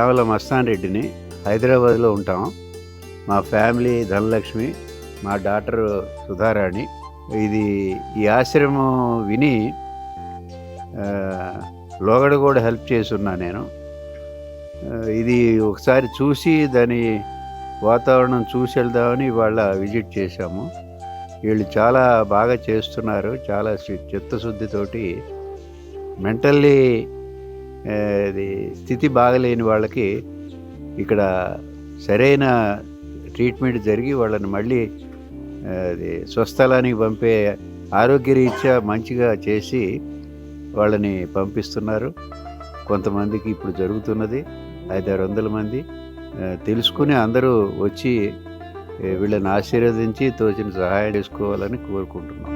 చావల మస్తాన్ రెడ్డిని. హైదరాబాద్లో ఉంటాం. మా ఫ్యామిలీ ధనలక్ష్మి, మా డాటర్ సుధారాణి. ఈ ఆశ్రమం విని లోగడ కూడా హెల్ప్ చేస్తున్నా నేను. ఇది ఒకసారి చూసి దాని వాతావరణం చూసి వెళ్దామని ఇవాళ విజిట్ చేశాము. వీళ్ళు చాలా బాగా చేస్తున్నారు. చాలా చిత్తశుద్ధితోటి మెంటల్లీ స్థితి బాగలేని వాళ్ళకి ఇక్కడ సరైన ట్రీట్మెంట్ జరిగి వాళ్ళని మళ్ళీ స్వస్థలానికి పంపే ఆరోగ్యరీత్యా మంచిగా చేసి వాళ్ళని పంపిస్తున్నారు. కొంతమందికి ఇప్పుడు జరుగుతున్నది. 500-600 మంది తెలుసుకుని అందరూ వచ్చి వీళ్ళని ఆశీర్వదించి తోచిన సహాయం చేసుకోవాలని కోరుకుంటున్నాం.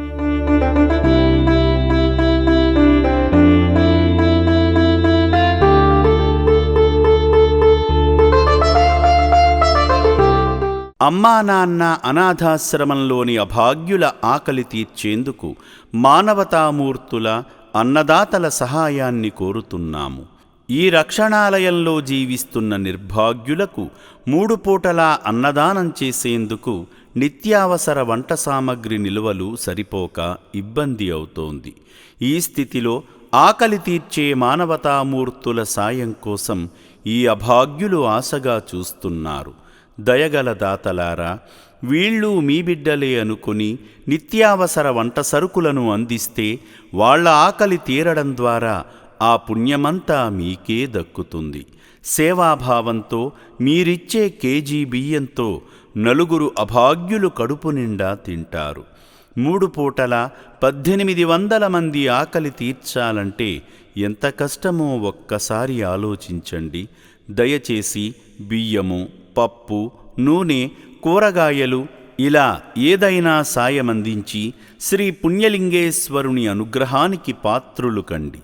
అమ్మా నాన్న అనాథాశ్రమంలోని అభాగ్యుల ఆకలి తీర్చేందుకు మానవతామూర్తుల అన్నదాతల సహాయాన్ని కోరుతున్నాము. ఈ రక్షణాలయంలో జీవిస్తున్న నిర్భాగ్యులకు 3 పూటలా అన్నదానం చేసేందుకు నిత్యావసర వంట సామగ్రి నిల్వలు సరిపోక ఇబ్బంది అవుతోంది. ఈ స్థితిలో ఆకలి తీర్చే మానవతామూర్తుల సాయం కోసం ఈ అభాగ్యులు ఆశగా చూస్తున్నారు. దయగల దాతలారా, వీళ్ళు మీ బిడ్డలే అనుకుని నిత్యావసర వంట సరుకులను అందిస్తే వాళ్ల ఆకలి తీరడం ద్వారా ఆ పుణ్యమంతా మీకే దక్కుతుంది. సేవాభావంతో మీరిచ్చే కేజీ బియ్యంతో 4 అభాగ్యులు కడుపు నిండా తింటారు. 3 పూటల 1800 మంది ఆకలి తీర్చాలంటే ఎంత కష్టమో ఒక్కసారి ఆలోచించండి. దయచేసి బియ్యము, పప్పు, నూనె, కూరగాయలు ఇలా ఏదైనా సాయమందించి శ్రీ పుణ్యలింగేశ్వరుని అనుగ్రహానికి పాత్రులు కండి.